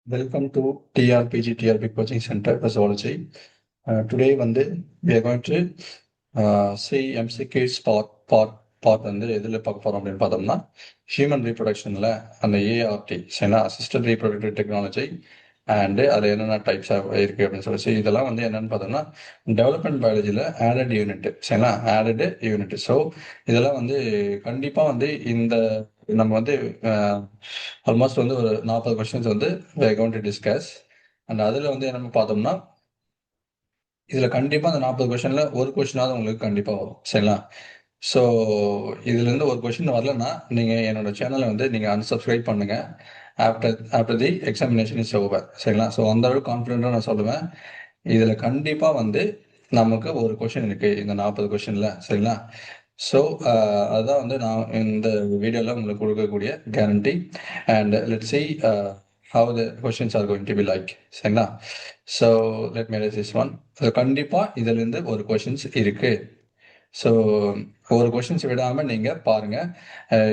Welcome to TRP Coaching Center for Zoology. Today we are going to see MCQs part வந்து எதில் பார்க்க போகிறோம் அப்படின்னு பார்த்தோம்னா ஹியூமன் ரீப்ரொடக்ஷனில் அந்த ஏஆர்டி சரிங்களா அசிஸ்டட் ரீப்ரொடக்டிவ் டெக்னாலஜி அண்டு அதில் என்னென்ன டைப்ஸ் இருக்குது அப்படின்னு சொல்லி இதெல்லாம் வந்து என்னென்னு பார்த்தோம்னா டெவலப்மெண்ட் பயாலஜியில் ஆடட் யூனிட் சரிங்களா ஆடட் யூனிட். ஸோ இதெல்லாம் வந்து கண்டிப்பாக வந்து இந்த நம்ம வந்து ஆல்மோஸ்ட் வந்து ஒரு 40 கொஸ்டின்ஸ் வந்து going to discuss. அண்ட் அதில் வந்து என்னென்னு பார்த்தோம்னா இதில் கண்டிப்பாக அந்த 40 கொஸ்டினில் ஒரு கொஸ்டினாவது உங்களுக்கு கண்டிப்பாக வரும் சரிங்களா. ஸோ இதுலேருந்து ஒரு கொஸ்டின் வரலன்னா நீங்கள் என்னோட சேனலை வந்து நீங்கள் unsubscribe பண்ணுங்கள் after the examination is over சரிங்களா. ஸோ அந்த அளவுக்கு கான்ஃபிடென்ட்டாக நான் சொல்லுவேன். இதில் கண்டிப்பாக வந்து நமக்கு ஒரு கொஸ்டின் இருக்குது இந்த 40 கொஸ்டினில் சரிங்களா. ஸோ அதுதான் வந்து நான் இந்த வீடியோவில் உங்களுக்கு கொடுக்கக்கூடிய guarantee. And let's see how the questions are going to be like சரிங்களா. So let me raise this one. கண்டிப்பாக இதிலிருந்து ஒரு கொஸ்டின்ஸ் இருக்கு. ஸோ ஒரு கொஸ்டின்ஸ் விடாமல் நீங்கள் பாருங்கள்.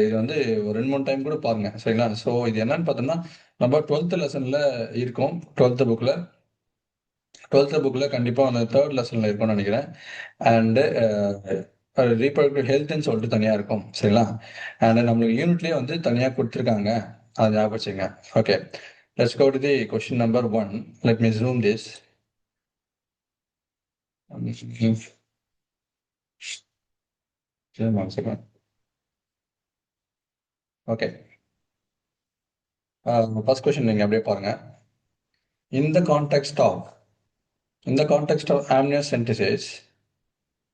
இது வந்து ஒரு 2-3 டைம் கூட பாருங்கள் சரிங்களா. ஸோ இது என்னன்னு பார்த்தோம்னா நம்ம 12th லெசனில் இருக்கும். 12th புக்கில் கண்டிப்பாக அந்த 3rd லெசனில் இருக்கும்னு நினைக்கிறேன். அண்டு ரீப்ரொடக்டிவ் ஹெல்த்னு சொல்லிட்டு தனியாக இருக்கும் சரிங்களா. அண்ட் நம்மளுக்கு யூனிட்லேயே வந்து தனியாக கொடுத்துருக்காங்க, அதை ஞாபகம் வச்சுங்க. Okay, let's go to the question number 1. Let me zoom this. One second. Okay. First question நீங்க அப்படியே பாருங்க. In the context of amniocentesis,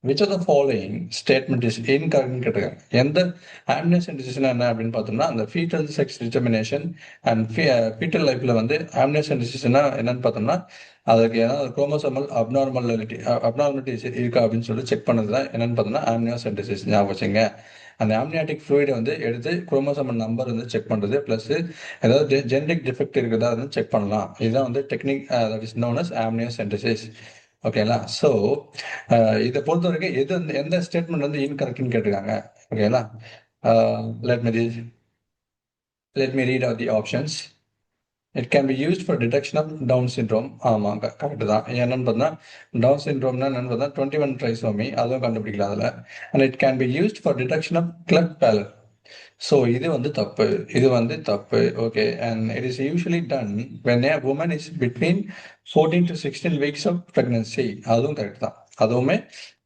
which of the following statement is incorrect கேட்டிருக்காங்க. எந்த amniocentesis என்ன அப்படின்னு பார்த்தோம்னா அந்த fetal sex determination and fetal lifeல வந்து amniocentesis என்னன்னு பார்த்தோம்னா அதுக்கு ஏதாவது குரோமோசோமல் அப்நார்மாலிட்டிஸ் இருக்கா அப்படின்னு சொல்லி செக் பண்ணது தான் என்னன்னு பார்த்தோம்னா amniocentesis. ஞாபகம் வச்சுங்க. அந்த amniotic fluid வந்து எடுத்து குரோமோசோமல் நம்பர் வந்து செக் பண்ணுறது ப்ளஸ் ஏதாவது ஜெனடிக் டிஃபெக்ட் இருக்குதா வந்து செக் பண்ணலாம். இதுதான் வந்து technique that is known as amniocentesis. ஓகேங்களா. ஸோ இதை பொறுத்த வரைக்கும் எந்த ஸ்டேட்மெண்ட் வந்து இன்கரெக்ட்னு கேட்டிருக்காங்க. ஓகேங்களா. let me read out the options. It can be used for detection of Down syndrome. ஆமாங்க, கரெக்ட் தான். என்னன்னு பார்த்தா டவுன் சிண்ட்ரோம்னா என்னன்னு பார்த்தா 21 ட்ரைசோமி, அதுவும் கண்டுபிடிக்கலாம் அதில். And it can be used for detection of cleft palate. So இது வந்து தப்பு. Okay, and it is usually done when a woman is between 14 to 16 weeks of pregnancy. அதுவும் கரெக்ட் தான், அதுவுமே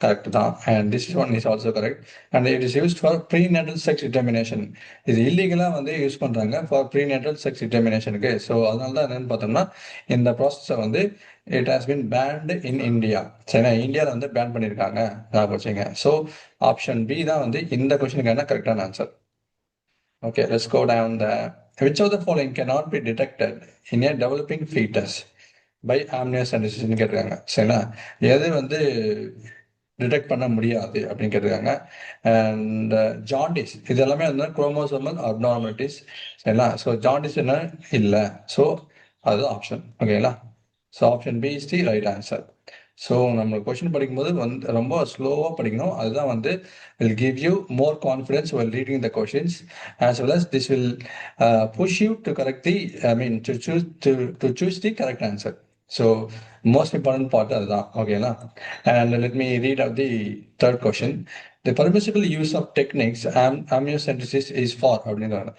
கரெக்ட் தான். And this one is also correct. And it is used for prenatal sex determination. இது இல்லீகலாக வந்து use பண்ணுறாங்க for prenatal sex டிட்டர்மினேஷனுக்கு. So அதனால தான் என்னன்னு பார்த்தோம்னா இந்த ப்ராசஸை வந்து it has been pant in India. சரிங்களா, இந்தியாவில் வந்து பேன் பண்ணியிருக்காங்க, ஞாபகம் வச்சுங்க. ஸோ ஆப்ஷன் பி தான் வந்து இந்த கொஸ்டினுக்கான கரெக்டான answer. Okay, let's go down there. Which of the following cannot be detected in a developing fetus by amniocentesis கேட்டிருக்காங்க. சரிங்களா, எது வந்து டிடெக்ட் பண்ண முடியாது அப்படின்னு கேட்டிருக்காங்க. அண்ட் ஜாண்டிஸ் இது எல்லாமே வந்து குரோமோசோமல் அப்நார்மாலிட்டிஸ் சரிங்களா. ஸோ ஜாண்டிஸ் என்ன இல்லை. ஸோ அது ஆப்ஷன். ஓகேங்களா. So option B is the right answer. So நம்ம கொஸ்டின் படிக்கும்போது வந்து ரொம்ப ஸ்லோவாக படிக்கணும். அதுதான் வந்து will give you more confidence while reading the questions, as well as this will push you to choose the correct answer. So most important part அதுதான். ஓகேங்களா. And let me read out the third question. The permissible use of techniques amniocentesis is for அப்படிங்கிறாங்க.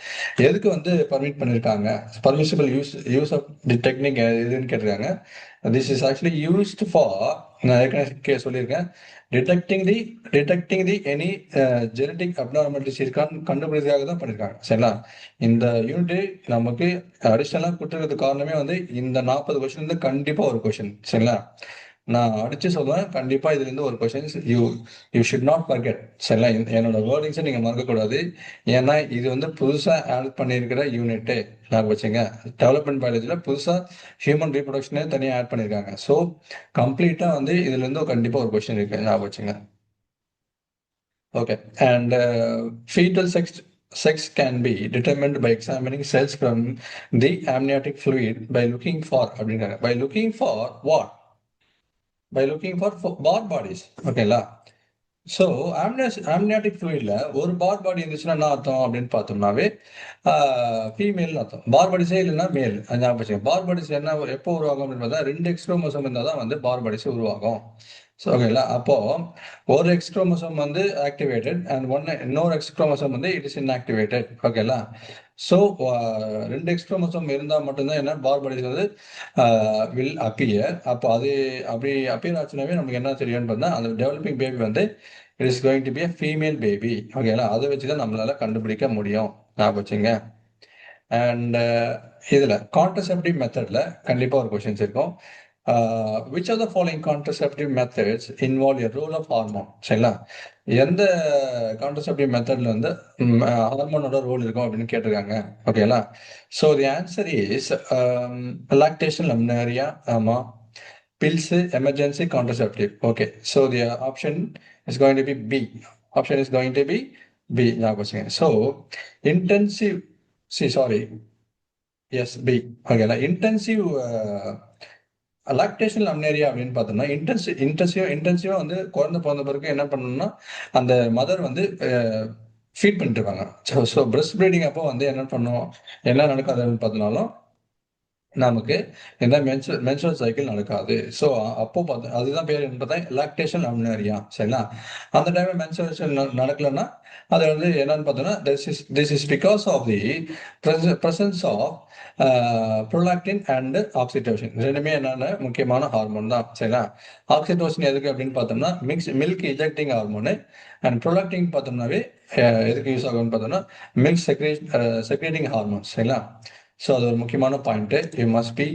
எதுக்கு வந்து permit பண்ணியிருக்காங்க, permissible use of the technique எதுன்னு கேட்டிருக்காங்க. This is actually used for, நான் ஏற்கனவே சொல்லியிருக்கேன், detecting the any genetic abnormalities இருக்கான்னு கண்டுபிடிக்கிறதுக்காக தான் பண்ணியிருக்காங்க. சரிங்களா. இந்த யூனிட் நமக்கு அடிஷ்னலாக கொடுத்துருக்கிறது காரணமே வந்து இந்த 40 கொஸ்டின் வந்து கண்டிப்பாக ஒரு கொஸ்டின். சரிங்களா, நான் அடிச்சு சொல்லுவேன், கண்டிப்பா இதுல இருந்து ஒரு questions you should not forget. சரிங்களா, என்னோட வேர்டிங்ஸை நீங்க மறக்கக்கூடாது. ஏன்னா இது வந்து புதுசா ஆட் பண்ணியிருக்கிற யூனிட்டு, ஞாபகம் வச்சுங்க. டெவலப்மெண்ட் பயாலஜில புதுசா ஹியூமன் ரீப்ரொடக்ஷனே தனியாக ஆட் பண்ணியிருக்காங்க. ஸோ கம்ப்ளீட்டா வந்து இதுல இருந்து கண்டிப்பா ஒரு கொஸ்டின் இருக்கு, ஞாபகம் வச்சுங்க. Okay, and fetal sex can be determined by examining cells from the amniotic fluid by looking for அப்படின்றாங்க. By looking for what? By looking for bar bodies. ஓகேங்களா. ஸோ amniotic fluidல ஒரு பார் பாடி இருந்துச்சுன்னா என்ன அர்த்தம் அப்படின்னு பார்த்தோம்னாவே ஃபீமேல்னு அர்த்தம். பார் பாடிஸே இல்லைன்னா மேல். ஞாபகம் வச்சுக்கோங்க. பார் பாடிஸ் என்ன எப்போ உருவாகும் அப்படின்னு பார்த்தா 2 எக்ஸ் குரோமோசோம் இருந்தால் தான் வந்து பார் பாடிஸ் உருவாகும். ஸோ ஓகேங்களா? அப்போ ஒரு எக்ஸ் குரோமோசோம் வந்து ஆக்டிவேட்டட் அண்ட் இன்னொரு எக்ஸ் குரோமோசோம் வந்து இட் இஸ் இன்ஆக்டிவேட்டட். ஓகேங்களா? ஸோ 2 எக்ஸ் குரோமோசோம் இருந்தால் மட்டும்தான் என்ன பார் பாடிஸ் வந்து வில் அப்பியர். அப்போ அது அப்படி அப்பியர் ஆச்சுனாவே நமக்கு என்ன தெரியும்னு பார்த்தா அந்த டெவலப்பிங் பேபி வந்து it is going to be a female baby. ஓகேங்களா? அதை வச்சு தான் நம்மளால கண்டுபிடிக்க முடியும். ஞாபகம் வச்சுங்க. அண்ட் இதுல கான்ட்ரசெப்டிவ் மெத்தட்ல கண்டிப்பா ஒரு கொஸ்டின்ஸ் இருக்கும். Which are the following contraceptive methods involve a role of hormone? சரிங்களா? எந்த கான்ட்ரசெப்டிவ் மெத்தட்ல வந்து ஹார்மோனோட ரோல் இருக்கும் அப்படின்னு கேட்டிருக்காங்க. ஓகேங்களா? So the answer is lactation amenorrhoea. ஆமா. Pills emergency contraceptive. Okay. So the option is going to be B. Option is going to be B. ஞாபகம் வச்சுங்க. So intensive sorry, yes B. ஓகேங்களா? இன்டென்சிவ் லாக்டேஷன் அம்னேரியா அப்படின்னு பார்த்தோம்னா இன்டென்சிவா வந்து குழந்தை பிறந்த பிறகு என்ன பண்ணணும்னா அந்த மதர் வந்து ஃபீட் பண்ணிட்டு இருப்பாங்க. ஸோ பிரஸ்ட் ப்ரீடிங் அப்போ வந்து என்ன பண்ணும், என்ன நடக்காது அப்படின்னு பார்த்தோம்னாலும் நமக்கு எந்த மென்சுரல் சைக்கிள் நடக்காது. ஸோ அப்போ பார்த்து அதுதான் பேர் என்ன பார்த்தா லாக்டேஷன் அம்னேரியா. சரிங்களா? அந்த டைம்ல மென்சுரேஷன் நடக்கலன்னா அது வந்து என்னன்னு பார்த்தோம்னா this is because of the presence of prolactin and oxytocin. ரெண்டுமே என்னென்ன முக்கியமான ஹார்மோன் தான். சரிங்களா? ஆக்சிடோசின் எதுக்கு அப்படின்னு பார்த்தோம்னா milk ejecting hormone. And prolactin பார்த்தோம்னாவே எதுக்கு யூஸ் ஆகும்னு பார்த்தோம்னா மில்க் செக்ரேட்டிங் ஹார்மோன். சரிங்களா? ஸோ அது ஒரு முக்கியமான point. You must be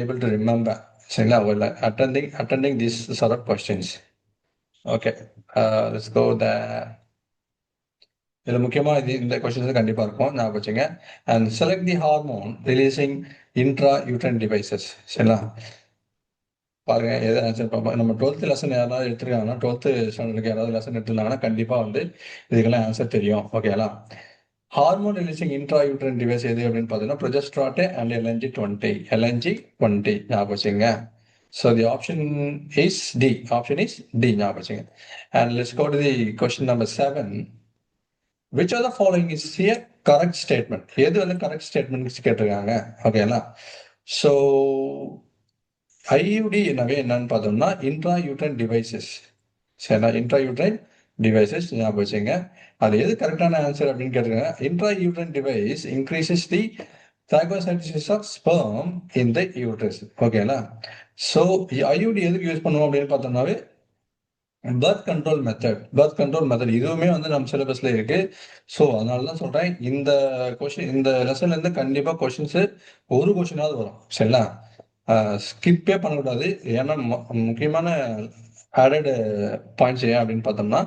able to remember. சரிங்களா? well attending these sort of questions. Okay. Let's go the இதுல முக்கியமா இந்த கொஸ்டின்ஸ் கண்டிப்பா இருக்கும். ஞாபகம் வச்சுங்க. And select the hormone releasing intra uterine devices. சரிங்களா? பாருங்க எது ஆன்சர் பார்ப்போம். நம்ம 12th லெசன் யாராவது எடுத்துருக்காங்கன்னா 12th ஸ்டாண்டர்டுக்கு யாராவது லெசன் எடுத்துருந்தாங்கன்னா கண்டிப்பா வந்து இதுக்கெல்லாம் ஆன்சர் தெரியும். ஓகேங்களா? Hormone releasing intra uterine device எது அப்படின்னு பார்த்தீங்கன்னா ப்ரொஜெஸ்ட்ராட் அண்ட் LNG-20 ஞாபகம் வச்சுங்க. So the option is D. Option is D. ஞாபகம் வச்சுங்க. And let's go to the question number 7. Which are the following is here correct statement? எது வந்து correct statement கேட்டிருக்காங்க. ஓகேங்களா? ஸோ ஐயுடி என்னவே என்னன்னு பார்த்தோம்னா இன்ட்ரா யூட்ரைன் டிவைசஸ். சரிங்களா? இன்ட்ரா யூட்ரைன் டிவைசஸ் ஞாபகம் வச்சுங்க. அது எது கரெக்டான ஆன்சர் அப்படின்னு கேட்டிருக்காங்க. Intra uterine device increases the phagocytosis of sperm in the uterus. ஓகேங்களா? ஸோ ஐயுடி எதுக்கு யூஸ் பண்ணுவோம் அப்படின்னு பார்த்தோம்னாவே பர்த் கண்ட்ரோல் மெத்தட் இதுவுமே வந்து நம்ம சிலபஸ்ல இருக்கு. ஸோ அதனால தான் சொல்றேன் இந்த கொஸ்டின் இந்த லெசன்ல இருந்து கண்டிப்பா கொஸ்டின்ஸ் ஒரு கொஸ்டினாவது வரும். சரிங்களா? ஸ்கிப்பே பண்ணக்கூடாது. ஏன்னா முக்கியமான ஆடட் பாயிண்ட்ஸ் ஏன் அப்படின்னு பார்த்தோம்னா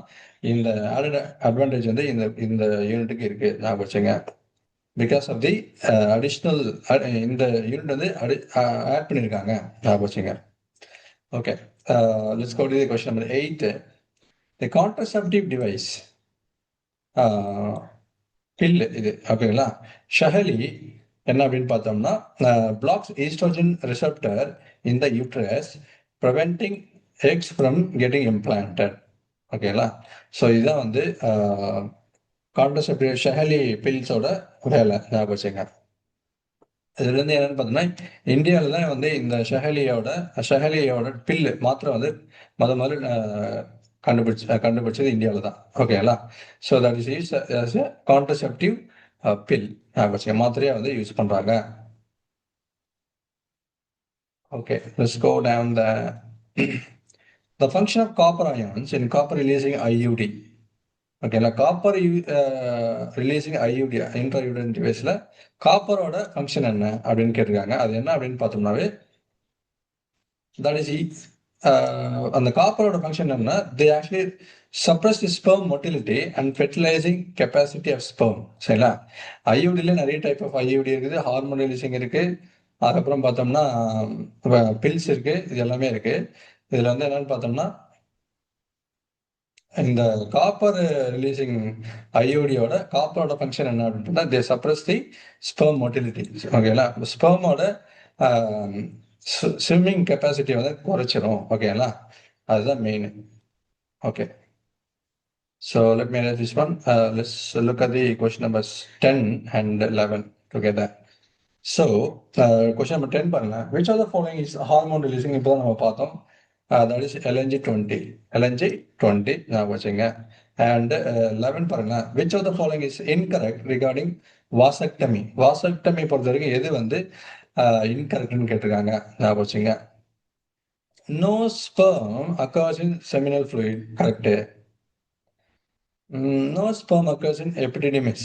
இந்த ஆடட் அட்வான்டேஜ் வந்து இந்த இந்த யூனிட்டுக்கு இருக்கு. ஞாபகம் வச்சுங்க. பிகாஸ் ஆஃப் தி அடிஷ்னல் இந்த யூனிட் வந்து ஆட் பண்ணியிருக்காங்க. ஞாபகம் வச்சுங்க. Okay. Let's go to the question number 8. The contraceptive device pill இது. ஓகேங்களா? ஷஹலி என்ன அப்படின்னு பார்த்தோம்னா blocks oestrogen receptor in the uterus preventing eggs from getting implanted. ஓகேங்களா? ஸோ இதுதான் வந்து கான்ட்ரசெப்டிவ் ஷஹலி பில்ஸோட வேலை. ஞாபகம் வச்சுங்க. இதுல இருந்து என்னன்னு பார்த்தோம்னா இந்தியாவில தான் வந்து இந்த ஷஹலியோட பில்லு மாத்திரை வந்து முதல்ல கண்டுபிடிச்சது இந்தியாவில தான். ஓகேங்களா? So that is use as a contraceptive pill. மாத்திரையா வந்து யூஸ் பண்றாங்க. Okay. let's go down the function of copper ions in copper releasing IUD. ஓகேங்களா? காப்பர் ரிலீசிங் ஐயுடி இன்ட்ராயூட்ரைன் டிவைஸ்ல காப்பரோட ஃபங்க்ஷன் என்ன அப்படின்னு கேட்டிருக்காங்க. அது என்ன அப்படின்னு பார்த்தோம்னாவே தட் இஸ் அந்த காப்பரோட ஃபங்க்ஷன் என்ன, they actually suppress the sperm motility and fertilising capacity of sperm. சரிங்களா? ஐயுடியில நிறைய டைப் ஆஃப் ஐயுடி இருக்குது. ஹார்மோன் ரிலீசிங் இருக்கு. அதுக்கப்புறம் பார்த்தோம்னா பில்ஸ் இருக்கு. இது எல்லாமே இருக்கு. இதுல வந்து என்னன்னு பார்த்தோம்னா இந்த காப்பர் ரிலீசிங் ஐயோடியோட காப்பரோட ஃபங்க்ஷன் என்ன அப்படின்னா தே சப்ரஸ் தி ஸ்பெர்ம் மொட்டிலிட்டி. ஓகேங்களா? ஸ்பெர்மோட ஸ்விம்மிங் கெப்பாசிட்டி வந்து குறைச்சிரும். ஓகேங்களா? அதுதான் main. Okay. So let me erase this one. Let's look at the question numbers 10 and 11 together. So, question number 10 பாருங்க. Which of the following is hormone releasing? இப்போ தான் நம்ம பார்த்தோம். That is LNG20. LNG20 ஞாபகம் வச்சுங்க. And 11 பாருங்க. Which of the following is incorrect regarding vasectomy? Vasectomy பொறுத்த வரைக்கும் எது வந்து incorrectனு கேட்டிருக்காங்க. ஞாபகம் வச்சுங்க. No sperm occurs in seminal fluid. Correct. No sperm occurs in epididymis.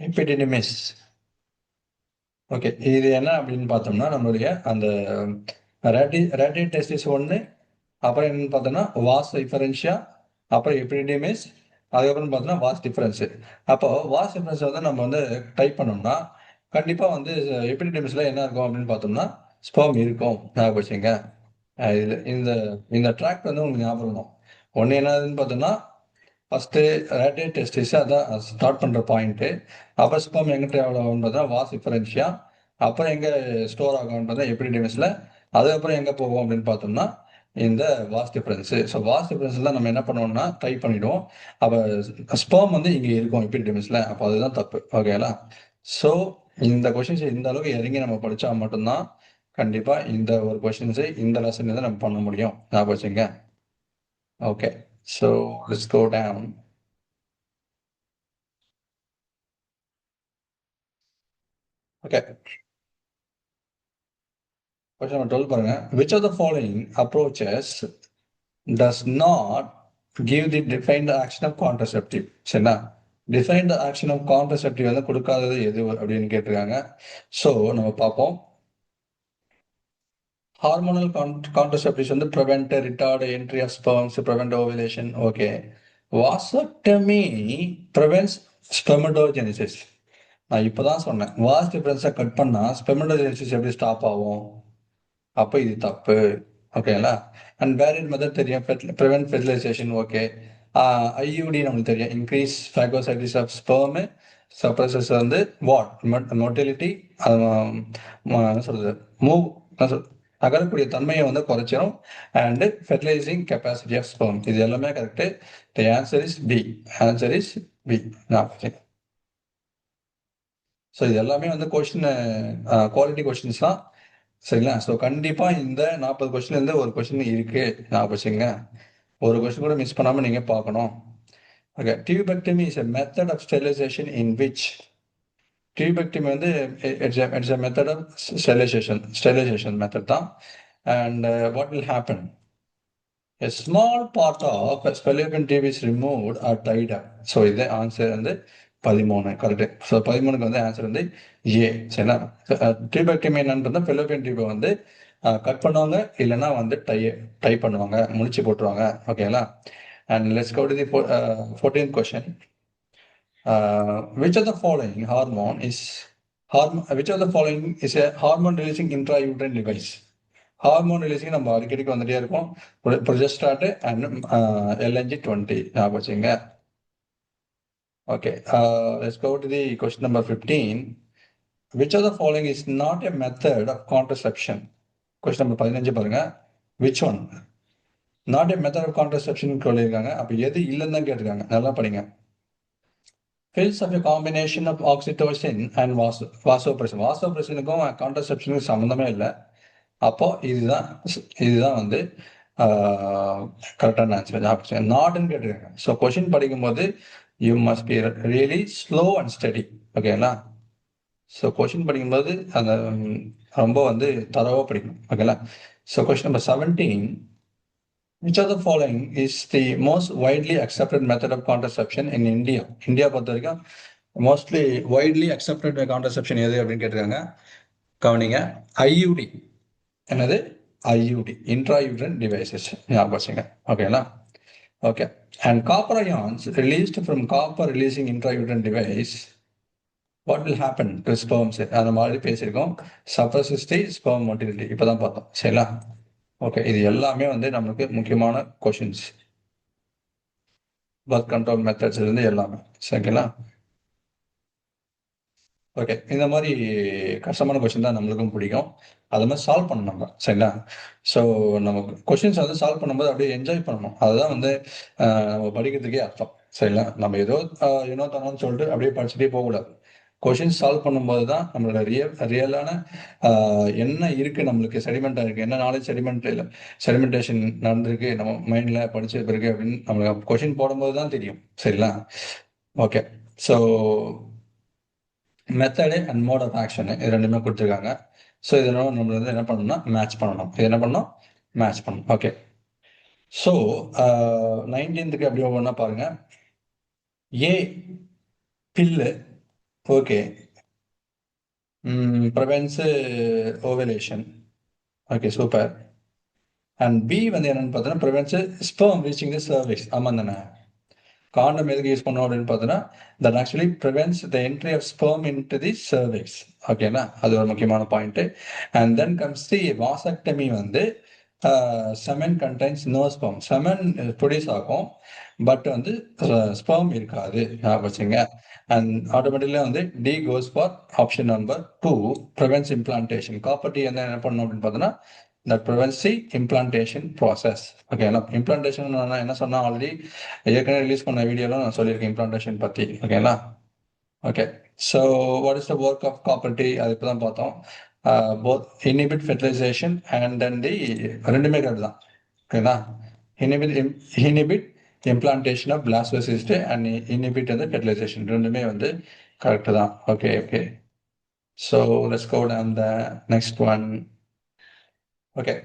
Epididymis. Okay. இது என்ன அப்படின்னு பார்த்தோம்னா, நம்மளுடைய அந்த ரேடியேட் டெஸ்டிஸ் 1, அப்புறம் என்னன்னு பார்த்தோம்னா வாஸ் டிஃபரன்ஷியா, அப்புறம் எபிடிடிமிஸ், அதுக்கப்புறம் பார்த்தோம்னா வாஸ் டிஃபரன்ஸ். அப்போ வாஸ் டிஃபரன்ஸ் வந்து நம்ம வந்து டைப் பண்ணோம்னா கண்டிப்பா வந்து எபிடிடிமிஸ்ல என்ன இருக்கும் அப்படின்னு பார்த்தோம்னா ஸ்பெர்ம் இருக்கும். ஞாபகம் வச்சுங்க. இது இந்த இந்த ட்ராக் வந்து உங்களுக்கு ஞாபகம் இருக்கும். ஒன்று என்னதுன்னு பார்த்தோம்னா ஃபர்ஸ்ட் ரேடியேட் டெஸ்டிஸ் அதான் ஸ்டார்ட் பண்ற பாயிண்ட். அப்புறம் ஸ்பெர்ம் எங்க ட்ராவல் ஆகும்னு பார்த்தா வாஸ் டிஃபரன்ஷியா, அப்புறம் எங்க ஸ்டோர் ஆகும்னு பார்த்தா எபிடிடிமிஸ்ல, அதுக்கப்புறம் எங்க போவோம் அப்படின்னு பார்த்தோம்னா இந்த வாஸ் டிஃபரன்ஸ். ஸோ வாஸ் டிஃபரன்ஸ்ல நம்ம என்ன பண்ணுவோம்னா டைப் பண்ணிடுவோம். அப்போ ஸ்பெர்ம் வந்து இங்க இருக்கும் எபிடிடிமிஸ்ல. அப்போ அதுதான் தப்பு. ஓகேங்களா? ஸோ இந்த கொஸ்டின்ஸ் இந்த அளவுக்கு இறங்கி நம்ம படிச்சா மட்டும்தான் கண்டிப்பா இந்த ஒரு கொஸ்டின்ஸ் இந்த லெசன் தான் நம்ம பண்ண முடியும். ஞாபகம் வச்சுங்க. Okay. So let's go down. Okay. Question number 12 பாருங்க. Which of the following approaches does not give the defined action of contraceptive? சரிங்களா? Defined action of contraceptive வந்து கொடுக்காதது எது அப்படின்னு கேட்டிருக்காங்க. ஸோ நம்ம பார்ப்போம். ஹார்மோனல் கான்ட்ரசெப்டிவ்ஸ் வந்து prevent retard entry of sperms, prevent ovulation. Okay. Vasectomy prevents spermatogenesis. நான் இப்பதான் சொன்னேன். வாஸ் டிஃபரன்ஸை கட் பண்ணா ஸ்பெர்மடோஜெனிசிஸ் எப்படி ஸ்டாப் ஆகும்? அப்போ இது தப்பு. ஓகேங்களா? அண்ட் பேரியர் மெத்தட் தெரியும். Prevent fertilisation. ஓகே. ஐயூடி நமக்கு தெரியும். Increase phagocytosis of sperm, suppresses வந்து வாட் மோட்டிலிட்டி, என்ன சொல்றது, மூவ் நகரக்கூடிய தன்மையை வந்து குறைச்சிடும். And fertilising capacity of sperm. இது எல்லாமே correct. The answer is B. Answer is B. So இது எல்லாமே வந்து கொஸ்டின் குவாலிட்டி கொஸ்டின்ஸ் தான். சரிங்களா? ஸோ கண்டிப்பா இந்த 40 கொஸ்டின்ல இருந்து ஒரு கொஸ்டின் இருக்கு. ஞாபகம் வச்சுங்க. ஒரு கொஸ்டின் கூட மிஸ் பண்ணாம நீங்க பார்க்கணும். Okay. Tubectomy is a method of sterilisation in which? Tubectomy வந்து it's a method of sterilisation method தான். And what will happen? A small part of a fallopian tube is removed or tied up. So இது answer வந்து 13. Correct. So 13க்கு வந்து answer வந்து ஏ. சரிங்களா? Tubectomy என்னன்றதா fallopian டியூபை வந்து cut பண்ணுவாங்க, இல்லைன்னா வந்து டை பண்ணுவாங்க, முடிச்சு போட்டுருவாங்க. ஓகேங்களா? And let's go to the 14th question. Which of the following hormone is which of the following is a hormone releasing intrauterine device? Hormone releasing நம்ம அடிக்கடிக்கு வந்துட்டே இருக்கோம். ப்ரொஜெஸ்ட்ராட் அண்ட் LNG20 ஞாபகம் வச்சுங்க. Okay. Let's go to the question number 15. Which of the following is not a method of contraception? Question number 15 பாருங்க. Which one? Not a method of contraception சொல்லியிருக்காங்க. அப்போ எது இல்லைன்னு தான் கேட்டிருக்காங்க. நல்லா படிங்க. Pills of a combination of oxytocin and vasopressin. வாசோப்ரெசினுக்கும் கான்ட்ரசெப்ஷனுக்கும் சம்மந்தமே இல்லை. அப்போ இதுதான் வந்து கரெக்டான ஆன்சர். நாட்னு கேட்டிருக்காங்க. ஸோ கொஸ்டின் படிக்கும்போது you must be really slow and study. ஓகேங்களா? ஸோ கொஸ்டின் படிக்கும்போது அந்த ரொம்ப வந்து தரவாக படிக்கணும். ஓகேங்களா? So question number 17. Which of the following is the most widely accepted method of contraception in India? India பொறுத்த வரைக்கும் மோஸ்ட்லி வைட்லி அக்செப்டட் கான்ட்ரசெப்ஷன் எது அப்படின்னு கேட்டிருக்காங்க. கவனிங்க. ஐயூடி. என்னது? IUD, intrauterine devices. ஞாபகம் வச்சுங்க. ஓகேங்களா? Okay. And copper ions released from copper releasing intrauterine device, what will happen to sperms? அந்த மாதிரி பேசியிருக்கோம். suppresses the sperm motility. இப்பதான் பார்த்தோம். சரிங்களா? ஓகே. இது எல்லாமே வந்து நம்மளுக்கு முக்கியமான கொஸ்டின்ஸ். பர்த் கண்ட்ரோல் மெத்தட்ஸ் இருந்து எல்லாமே. சரிங்களா? ஓகே. இந்த மாரி கஷ்டமான கொஸ்டின் தான் நம்மளுக்கும் பிடிக்கும். அது மாரி சால்வ் பண்ணணும் நம்ம. சரிங்களா? ஸோ நம்ம கொஸ்டின்ஸ் வந்து சால்வ் பண்ணும்போது அப்படியே என்ஜாய் பண்ணணும். அதுதான் வந்து நம்ம படிக்கிறதுக்கே அர்த்தம். சரிங்களா? நம்ம ஏதோ ஏனோ தானோன்னு சொல்லிட்டு அப்படியே படிச்சுட்டே போகக்கூடாது. கொஸ்டின்ஸ் சால்வ் பண்ணும்போது தான் நம்மளோட ரியலான அ என்ன இருக்கு நம்மளுக்கு செடிமெண்டா இருக்கு. என்ன நாலேட்ஜ் செடிமெண்டேஷன் நடந்திருக்கு நம்ம மைண்ட்ல படிச்ச பிறகு அப்படின்னு நம்மளுக்கு கொஸ்டின் போடும்போது தான் தெரியும். சரிங்களா? Okay. So method and mode of action இது 2மே குடுத்துருக்காங்க. ஸோ இதனால நம்ம வந்து என்ன பண்ணணும்னா, மேட்ச் பண்ணணும். இது என்ன பண்ணணும்? மேட்ச் பண்ணணும். ஓகே. ஸோ 19க்கு அப்படியே ஒவ்வொண்ணா பாருங்க. A pill okay. Prevents ovulation. Okay super. And B வந்து என்னன்னு பார்த்தீங்கன்னா, prevents sperm reaching the cervix. ஆமாம் தானே? காண்டம் எதுக்கு யூஸ் பண்ணோம் அப்படின்னு பார்த்தோன்னா, that actually prevents the entry of sperm into the cervix. ஓகேங்களா? அது ஒரு முக்கியமான point. And then comes the vasectomy வந்து semen contains no sperm. Semen produce ஆகும். பட் வந்து ஸ்பெர்ம் இருக்காது. ஞாபகம் வச்சுங்க. அண்ட் ஆட்டோமேட்டிக்கலா வந்து D goes for option number 2 prevents implantation. Copper T என்ன பண்ணணும் அப்படின்னு பார்த்தோன்னா, that prevents the implantation process. ஓகேங்களா? இம்ப்ளான்டேஷன் நான் என்ன சொன்னா ஆல்ரெடி ஏற்கனவே ரிலீஸ் பண்ண வீடியோல நான் சொல்லியிருக்கேன் இம்ப்ளான்டேஷன் பத்தி. ஓகேங்களா? Okay. So what is the work of copper T? அது இப்ப தான் பார்த்தோம். Both inhibit fertilization and then the 2மே கரெக்ட் தான். ஓகேங்களா? Inhibit inhibit implantation of blastocyst and inhibit வந்து ஃபெர்டிலைசேஷன் 2மே வந்து கரெக்ட் தான். Okay, okay. So let's go down the next one. Okay.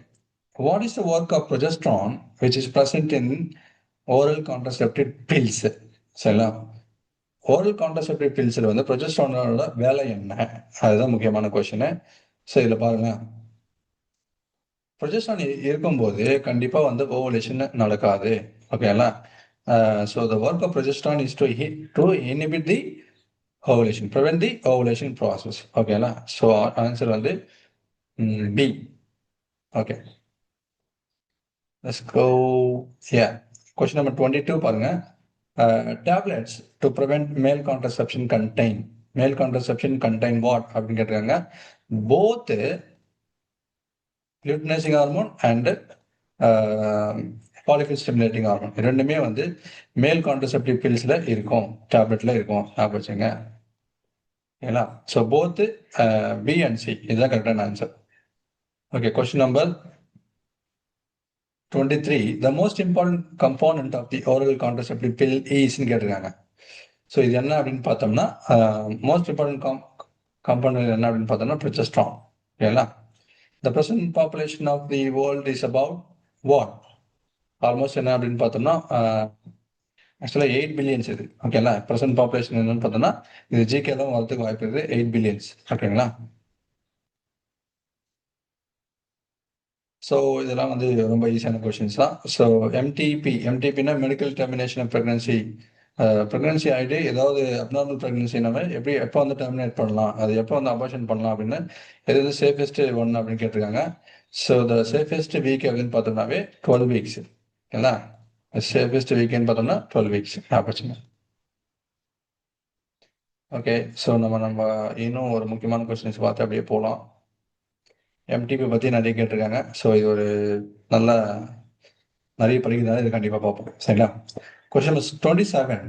What is the work of progesterone which is present in oral contraceptive pills? சரிங்களா? Oral contraceptive பில்ஸ்ல வந்து ப்ரொஜெஸ்டரானோட வேலை என்ன? அதுதான் முக்கியமான கொஸ்டின். ஸோ இதுல பாருங்க. ப்ரொஜெஸ்டரான் இருக்கும்போது கண்டிப்பா வந்து ஓவலேஷன் நடக்காது. ஓகேங்களா? So the work of progesterone is to inhibit the ovulation, prevent the ovulation process. ஓகேங்களா? ஸோ ஆன்சர் வந்து B. Okay. Let's go. Yeah. Question number 22 பாருங்க. Tablets to prevent male contraception contain what அப்படின்னு கேட்டிருக்காங்க. Both luteinizing hormone and follicle stimulating hormone 2மே வந்து மேல் contraceptive பில்ஸ்ல இருக்கும், டேப்லெட்ல இருக்கும். ஞாபகம் வச்சுங்க. ஓகேங்களா? So both B and C இதுதான் கரெக்டான answer. Okay. Question number 23. The most important component of the oral contraceptive pill is ன்னு கேட்டிருக்காங்க. ஸோ இது என்ன அப்படின்னு பார்த்தோம்னா, மோஸ்ட் இம்பார்ட்டன்ட் காம்பவுண்ட் என்ன அப்படின்னு பார்த்தோம்னா ப்ரொஜெஸ்டரான். ஓகேங்களா? The present population of the world is about what? Almost என்ன அப்படின்னு பார்த்தோம்னா, ஆக்சுவலாக 8 பில்லியன்ஸ் இது. ஓகேங்களா? பிரசன்ட் பாப்புலேஷன் என்னன்னு பார்த்தோம்னா, இது ஜிகேலாம் வரதுக்கு வாய்ப்பு இருக்குது. 8 பில்லியன்ஸ். ஓகேங்களா? ஸோ இதெல்லாம் வந்து ரொம்ப ஈஸியான கொஷின்ஸ் தான். ஸோ எம்டிபின்னா medical termination of pregnancy. Pregnancy ஆகிட்டு ஏதாவது அப்நார்மல் ப்ரெக்னன்சினாவே எப்போ வந்து டெர்மினேட் பண்ணலாம், அது எப்போ வந்து அபார்ஷன் பண்ணலாம் அப்படின்னு எது சேஃபஸ்ட் ஒன் அப்படின்னு கேட்டிருக்காங்க. ஸோ த சேஃபஸ்ட் வீக் அப்படின்னு பார்த்தோம்னாவே 12 வீக்ஸ். ஓகேங்களா? சேஃபஸ்ட் வீக்னு பார்த்தோம்னா 12 வீக்ஸ். ஆப்பர்ச்சுங்க. ஓகே. ஸோ நம்ம இன்னும் ஒரு முக்கியமான கொஸ்டின்ஸ் பார்த்து அப்படியே போகலாம். எம்டிபி பற்றி நிறைய கேட்டிருக்காங்க. ஸோ இது ஒரு நல்ல நிறைய படிக்கிறதால இது கண்டிப்பாக பார்ப்போம். சரிங்களா? Question number 27.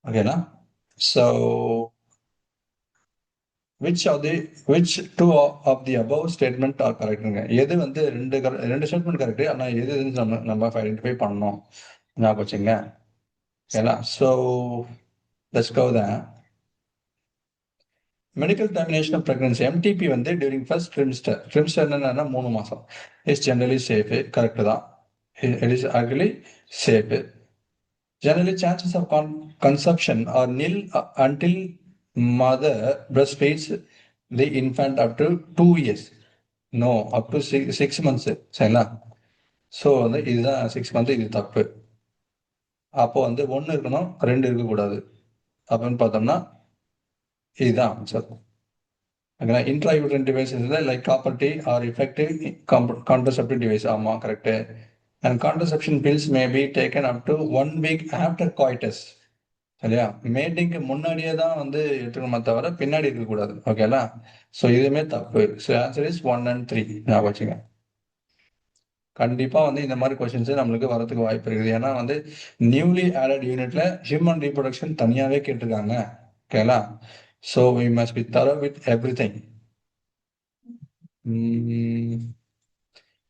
ஓகேங்களா? So which two of the above statement are correctங்க? எது வந்து ரெண்டு ஸ்டேட்மெண்ட் கரெக்ட். ஆனால் எது நம்ம ஐடென்டிஃபை பண்ணணும். ஞாபகம் வச்சுங்க. ஓகேங்களா? ஸோ லெட்ஸ் கோ தான். Medical termination of pregnancy MTP வந்து டியூரிங் ஃபர்ஸ்ட் ட்ரிம்ஸ்டர் என்னன்னா 3 மாசம் இஸ் ஜெனரலி சேஃப். கரெக்ட் தான். It is actually safe. Generally, chances of conception are nil until mother breastfeeds the infant up to 2 years. No, up to 6 months. சரிங்களா? So வந்து இதுதான் 6 month. இது தப்பு. அப்போ வந்து 1 இருக்கணும், 2 இருக்கக்கூடாது. அப்படின்னு பார்த்தோம்னா இதுதான் ஆன்சர். ஓகேங்களா? Intrauterine devices like copper T are effective contraceptive device. ஆமாம், correct. And contraception pills may be taken up to 1 week after coitus. இல்லையா? மேட்டிங்க்கு முன்னாடியே தான் வந்து எடுத்துக்கணுமே தவிர பின்னாடி இருக்கக்கூடாது. ஓகேங்களா? ஸோ இதுவுமே தப்பு. ஸோ ஆன்சர் இஸ் 1 and 3 ஞாபகம் வச்சுங்க. கண்டிப்பா வந்து இந்த மாதிரி கொஸ்டின்ஸ் நம்மளுக்கு வரதுக்கு வாய்ப்பு இருக்குது. ஏன்னா வந்து நியூலி ஆடட் யூனிட்ல ஹியூமன் ரீப்ரொடக்ஷன் தனியாவே கேட்டிருக்காங்க. ஓகேங்களா? So we must be thorough with everything.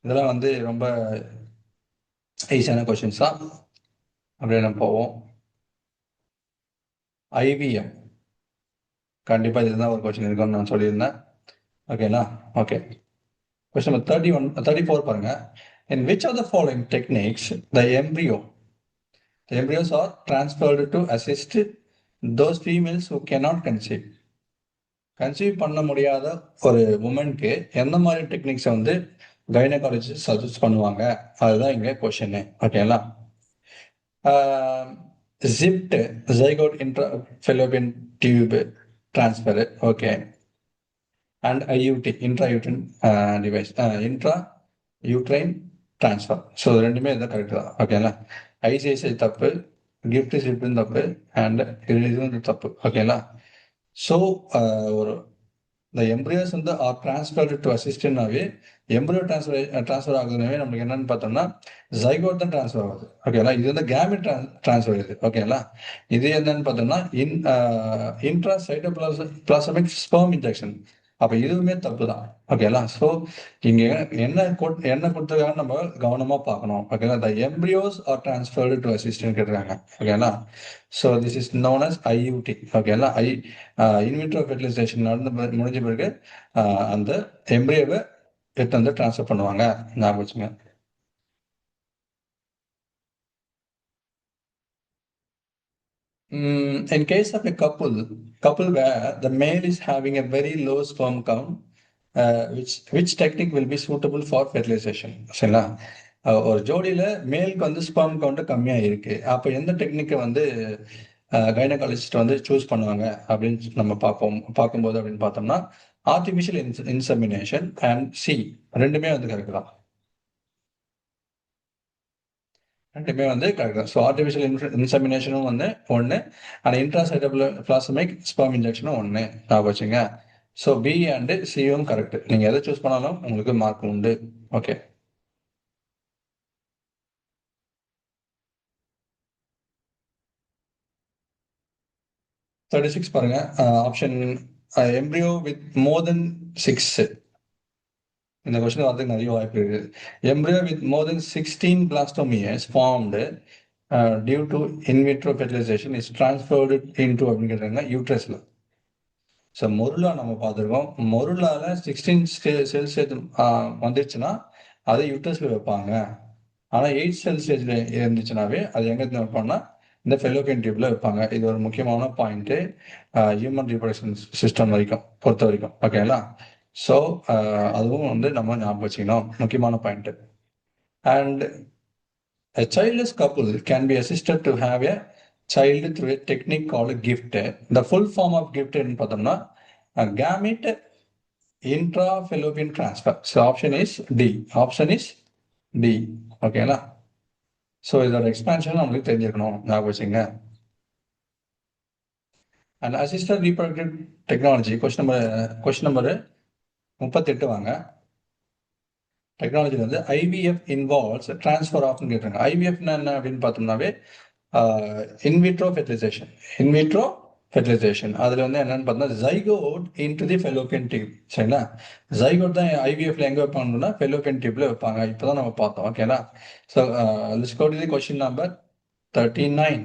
இதெல்லாம் வந்து ரொம்ப ஈஸியான கொஸ்டின்ஸ் தான். அப்படியே நம்ம போவோம். ஐவிஎம் கண்டிப்பா இதுதான் ஒரு கொஸ்டின் இருக்கும்னு நான் சொல்லியிருந்தேன். ஓகேங்களா? ஓகே. கொஸ்டின் நம்பர் 31 34 பாருங்க. In which of the following techniques the embryos are transferred to assist those females who cannot conceive? Conceive பண்ண முடியாத ஒரு உமனுக்கு எந்த மாதிரி டெக்னிக்ஸை வந்து கைனகாலஜிஸ்ட் சஜஸ்ட் பண்ணுவாங்க, அதுதான் இங்க கொஸ்டின். ஓகேங்களா? GIFT zygote intra Fallopian tube transfer, okay. And IUD intra uterine device, intra uterine transfer. So ரெண்டுமே இதுதான் கரெக்ட் தான். ஓகேங்களா? ஐசிஐசிஐ தப்பு, கிஃப்ட் ஜிப்டும் தப்பு, அண்ட் இது வந்து தப்பு. ஓகேங்களா? ஸோ ஒரு இந்த எம்ப்ரியோஸ் வந்து ஆர் டிரான்ஸ்ஃபர்டு டு அசிஸ்டன்ட்னாவே எம்ப்ரியோ ட்ரான்ஸ்ஃபர் ஆகுதுனாவே நமக்கு என்னன்னு பார்த்தோம்னா ஜைகோட் தான் ட்ரான்ஸ்ஃபர் ஆகுது. ஓகேங்களா? இது வந்து கேமெட் ட்ரான்ஸ்ஃபர் இது. ஓகேங்களா? இது என்னன்னு பார்த்தோம்னா இன்ட்ரா சைட்டோபிளாசமிக் ஸ்பெர்ம் இன்ஜெக்ஷன். அப்ப இதுவுமே தப்பு தான். ஓகேங்களா? ஸோ இங்க என்ன கொடுத்துருக்காங்க நம்ம கவனமா பார்க்கணும். ஓகேங்களா? The embryos are transferred to assistant கேட்டுருக்காங்க. ஓகேங்களா? So this is known as IUD. ஓகேங்களா? இன்விட்ரோ ஃபெர்டிலைசேஷன் முடிஞ்ச பிறகு அந்த எம்ப்ரியோவை எடுத்து வந்து டிரான்ஸ்ஃபர் பண்ணுவாங்க. ஞாபகம் வச்சுங்க. In case of a couple where the male is having a very low sperm count, which technique will be suitable for fertilization? சரிங்களா? ஒரு ஜோடியில மேலுக்கு வந்து ஸ்பெர்ம் கவுண்ட் கம்மியா இருக்கு. அப்ப எந்த டெக்னிக்கை வந்து கைனகாலஜிஸ்ட் வந்து சூஸ் பண்ணுவாங்க அப்படின்னு நம்ம பார்க்கும்போது அப்படின்னு பார்த்தோம்னா ஆர்டிபிஷியல் இன்செமினேஷன் அண்ட் சி ரெண்டுமே வந்து கரெக்ட் தான். ரெண்டுமே வந்து கரெக்ட் தான். ஸோ ஆர்டிஃபிஷியல் இன்செமினேஷனும் வந்து ஒன்று, அண்ட் இன்ட்ராசைட்டோபிளாசமிக் ஸ்பெர்ம் இன்ஜெக்ஷனும் ஒன்று. ஞாபகம் வச்சுங்க. ஸோ பி அண்ட் சியும் கரெக்ட். நீங்க எதை சூஸ் பண்ணாலும் உங்களுக்கு மார்க் உண்டு. ஓகே. தேர்ட்டி சிக்ஸ் பாருங்க. Option embryo with more then 6. இந்த கொஸ்டின் வரதுக்கு நிறைய வாய்ப்பு இருக்கு. Embryo with more then 16 blastomeres formed due to in vitro fertilization is transferred into அப்படின்னு கேட்டாங்க யூட்ரஸ்ல. ஸோ மொருலா நம்ம பார்த்துருக்கோம். மொருலால 16 செல் ஸ்டேஜ் வந்துருச்சுன்னா அதை யூட்ரஸ்ல வைப்பாங்க. ஆனால் 8 செல் ஸ்டேஜ்ல இருந்துச்சுனாவே அது எங்க வைப்பாங்கன்னா இந்த ஃபெலோபியன் டியூப்ல வைப்பாங்க. இது ஒரு முக்கியமான பாயிண்ட் ஹியூமன் ரீப்ரொடக்ஷன் சிஸ்டம் வரைக்கும் பொறுத்த வரைக்கும். ஓகேங்களா? ஸோ அதுவும் வந்து நம்ம ஞாபகம் வச்சுக்கணும், முக்கியமான point. And a childless couple can be assisted to have a child through a technique called gift. The full form of gift in பார்த்தோம்னா gamete intrafallopian transfer. So option is D. Option is D. ஓகேங்களா? So இதோட expansion நம்மளுக்கு தெரிஞ்சிருக்கணும், ஞாபகம் வச்சுங்க. And assistant reproductive technology question number 38 வாங்க. டெக்னாலஜியில் வந்து ஐவிஎஃப் இன்வால்வ்ஸ் டிரான்ஸ்ஃபர் ஆஃப்னு கேட்டாங்க. ஐவிஎஃப்னா என்ன அப்படின்னு பார்த்தோம்னாவே இன்விட்ரோ ஃபெர்டிலைசேஷன். அதுல வந்து என்னன்னு பார்த்தா zygote into the fallopian tube. சரிங்களா? ஜைகோட் தான் ஐவிஎஃப்ல எங்க வைப்பாங்கன்னா ஃபெலோபியன் டியூப்ல வைப்பாங்க. இப்பதான் நம்ம பார்த்தோம். ஓகேங்களா? So let's go to the question number 39.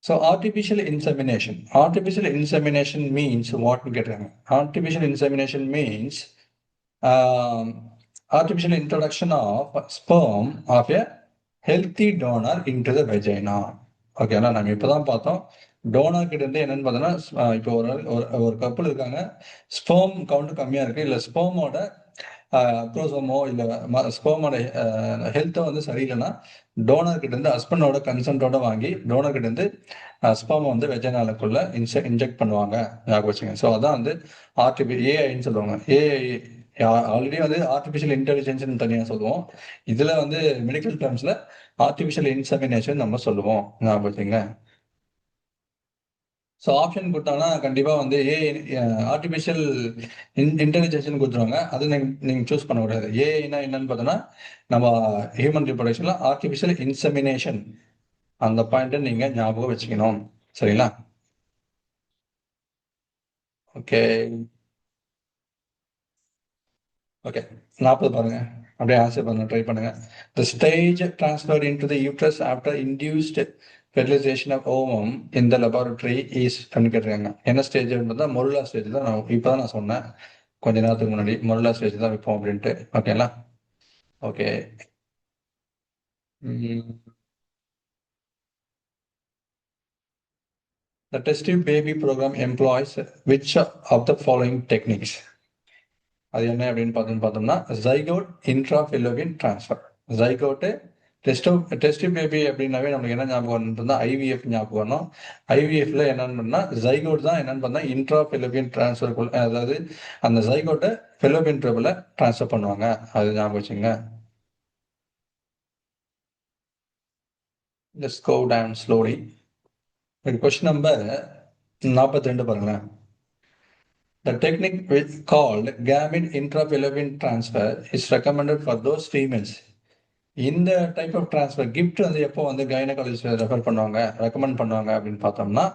So artificial insemination. Artificial insemination means what we get? Artificial insemination means artificial introduction of sperm of a healthy donor into the vagina. ஓகேங்களா? நம்ம இப்பதான் பார்த்தோம் toner கிட்ட இருந்து என்னன்னு பார்த்தோம்னா இப்போ ஒரு கப்பல் இருக்காங்க, ஸ்பெர்ம் கவுண்ட் கம்மியா இருக்கு, இல்ல ஸ்பெர்மோட குரோசோமோ இல்ல ஸ்பெர்மோட ஹெல்த்தோ வந்து சரியில்லைன்னா டோனர் கிட்ட இருந்து ஹஸ்பண்டோட கன்சென்ட்டோட வாங்கி டோனர் கிட்ட இருந்து ஸ்பெர்ம் வந்து வெஜைனாலுக்குள்ள இன்ஜெக்ட் பண்ணுவாங்க. ஞாபகம் வச்சுங்க. ஸோ அதான் வந்து ஏஐன்னு சொல்லுவாங்க. ஏஐ ஆல்ரெடி வந்து ஆர்டிஃபிஷியல் இன்டெலிஜென்ஸ் தனியாக சொல்லுவோம். இதுல வந்து மெடிக்கல் டேர்ம்ஸ்ல ஆர்டிஃபிஷியல் இன்செமினேஷன் நம்ம சொல்லுவோம். ஞாபகம் வச்சுங்க. ஸோ ஆப்ஷன் கொடுத்தாங்கன்னா கண்டிப்பா வந்து ஆர்டிஃபிஷியல் இன்டெலிஜென்ஸ்னு கொடுத்துருவாங்க. அது நீங்க சூஸ் பண்ணக்கூடாது. ஏஐனா என்னன்னு பார்த்தோன்னா நம்ம ஹியூமன் ரிப்ரொடக்ஷன்ல ஆர்டிஃபிஷியல் இன்செமினேஷன் அந்த பாயிண்ட்டை நீங்க ஞாபகம் வச்சுக்கணும். சரிங்களா? ஓகே. ஓகே. 40 பாருங்க. அப்படியே ஆன்சர் பண்ண ட்ரை பண்ணுங்க. The stage transferred into the uterus after induced fertilization of ovum in the laboratory is அப்படின்னு கேட்டிருக்காங்க. என்ன ஸ்டேஜ்னு பார்த்தா மொருலா ஸ்டேஜ் தான். இப்பதான் நான் சொன்னேன் கொஞ்ச நேரத்துக்கு முன்னாடி மொருலா ஸ்டேஜ் தான் வைப்போம் அப்படின்ட்டு. ஓகேங்களா? Okay. The test tube baby program employs which of the following techniques? அது என்ன அப்படின்னு பார்த்தோம்னா ஜைகோட் இன்ட்ராஃபிலோவின் டிரான்ஸ்ஃபர். ஜைகோட்டு டெஸ்ட் பேபி அப்படின்னாவே நமக்கு என்ன ஞாபகம் வரணும்னா ஐவிஎஃப் ஞாபகம் வரணும். ஐவிஎஃப்ல என்னன்னு பண்ணா ஜைகோட் தான் என்னன்னு பார்த்தா இன்ட்ராஃபிலோவின் டிரான்ஸ்ஃபர், அதாவது அந்த ஜைகோட்டை ஃபெலோபியன் டியூப்ல டிரான்ஸ்ஃபர் பண்ணுவாங்க. அது ஞாபகம் வச்சுங்க. Let's go down slowly. Question number 42 பாருங்களேன். The technique called gamete intrafallopian transfer is recommended for those females. இந்த டைப் ஆஃப் டிரான்ஸ்ஃபர் கிஃப்ட் வந்து எப்போ வந்து கைனகாலஜிஸ்ட் ரெஃபர் பண்ணுவாங்க, ரெக்கமெண்ட் பண்ணுவாங்க அப்படின்னு பார்த்தோம்னா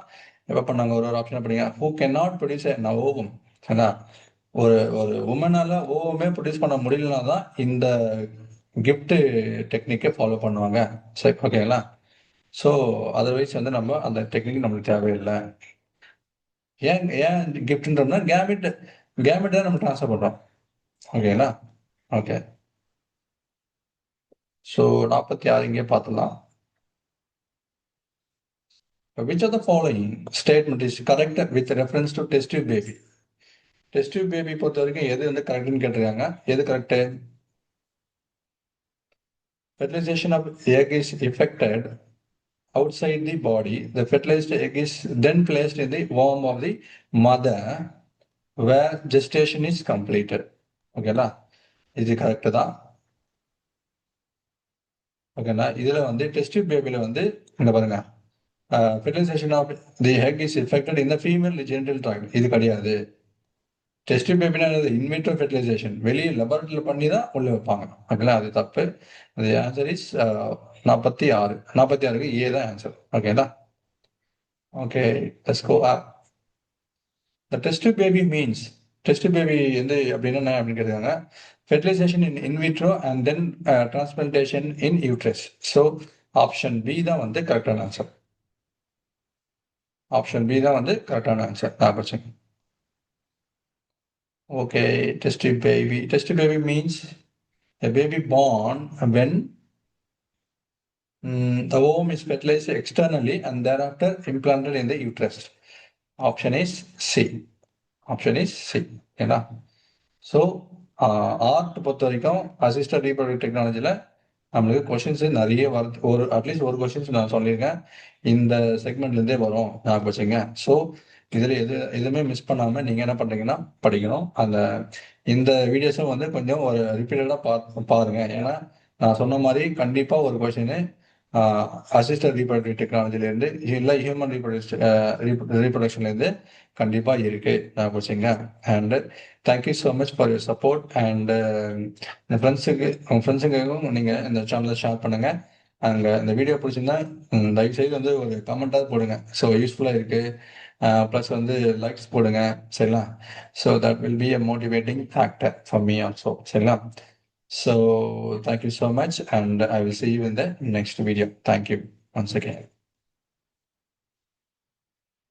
எப்போ பண்ணாங்க? ஒரு ஆப்ஷன் படிங்க. Who can not produce ovum. ஏன்னா ஒரு ஒரு உமனால ஓவமே ப்ரொடியூஸ் பண்ண முடியலனா தான் இந்த கிஃப்ட் டெக்னிக்கை ஃபாலோ பண்ணுவாங்க. சரி, ஓகேங்களா? ஸோ அதர்வைஸ் வந்து நம்ம அந்த டெக்னிக் நம்மளுக்கு தேவையில்லை. ஏன் ஏன் கிஃப்ட்ன்றோம்னா கேமிட் தான் நம்ம ட்ரான்ஸ்ஃபர் பண்ணுறோம். ஓகேங்களா? ஓகே. ஸோ 46 இங்கே பார்த்துலாம். Which of the following statement is correct with reference to test tube baby? Test tube baby பொறுத்த வரைக்கும் எது வந்து கரெக்ட்னு கேட்டிருக்காங்க. எது correct? Fertilization of egg is effected outside the body. The fertilized egg is then placed in the womb of the mother where gestation is completed. ஓகேங்களா? இது correct தான். ஓகேங்களா? இதுல வந்து டெஸ்ட் டியூப் பேபில வந்து இங்க பாருங்க, fertilization of the egg is effected in the female genital tract. இது கிடையாது. டெஸ்ட் டியூப் பேபினா இன்விட்ரோ ஃபெர்டிலைசேஷன் வெளியே லெபார்டரியில பண்ணி தான் உள்ள வைப்பாங்க. ஓகேங்களா? அது தப்பு. அது ஆன்சர் இஸ் 46. 46க்கு ஏ தான் ஆன்சர். ஓகேங்களா? Okay, let's go up. The test tube baby means test tube baby வந்து அப்படின்னா என்ன அப்படின்னு கேட்குறாங்க. Fertilization in in vitro and then transplantation in uterus. So option B தான் வந்து கரெக்டான ஆன்சர். ஆப்ஷன் பி தான் வந்து கரெக்டான ஆன்சர். ஞாபகம். Okay, test tube baby. Test tube baby means a baby born when the ovum is fertilized externally and thereafter implanted in the uterus. Option is C. Option is C. ஏன்னா so art பொறுத்த வரைக்கும் assisted reproductive டெக்னாலஜியில் நம்மளுக்கு questions நிறைய வருது. At least ஒரு questions நான் சொல்லியிருக்கேன் இந்த செக்மெண்ட்லேருந்தே வரும். ஞாபகம் வச்சுங்க. ஸோ இதில் எதுவுமே மிஸ் பண்ணாமல் நீங்கள் என்ன பண்ணுறீங்கன்னா படிக்கணும். இந்த வீடியோஸும் வந்து கொஞ்சம் ஒரு ரிப்பீட்டடாக பாருங்க. ஏன்னா நான் சொன்ன மாதிரி கண்டிப்பாக ஒரு கொஷின் அசிஸ்டட் ரீப்ரொடக்டிவ் டெக்னாலஜிலேருந்து இல்லை ஹியூமன் ரீப்ரொடக்ஷன்லேருந்து கண்டிப்பாக இருக்கு. ஞாபகம் வச்சுங்க. And thank you so much for your support. And உங்கள் ஃப்ரெண்ட்ஸுக்கும் நீங்கள் இந்த சேனலை ஷேர் பண்ணுங்க. அங்கே இந்த வீடியோ பிடிச்சிருந்தா தயவுசெய்து வந்து ஒரு கமெண்ட்டாக போடுங்க. ஸோ யூஸ்ஃபுல்லாக இருக்கு. ப்ளஸ் வந்து லைக்ஸ் போடுங்க. சரிங்களா? So that will be a motivating factor for me also. சரிங்களா? So thank you so much, and I will see you in the next video. Thank you once again.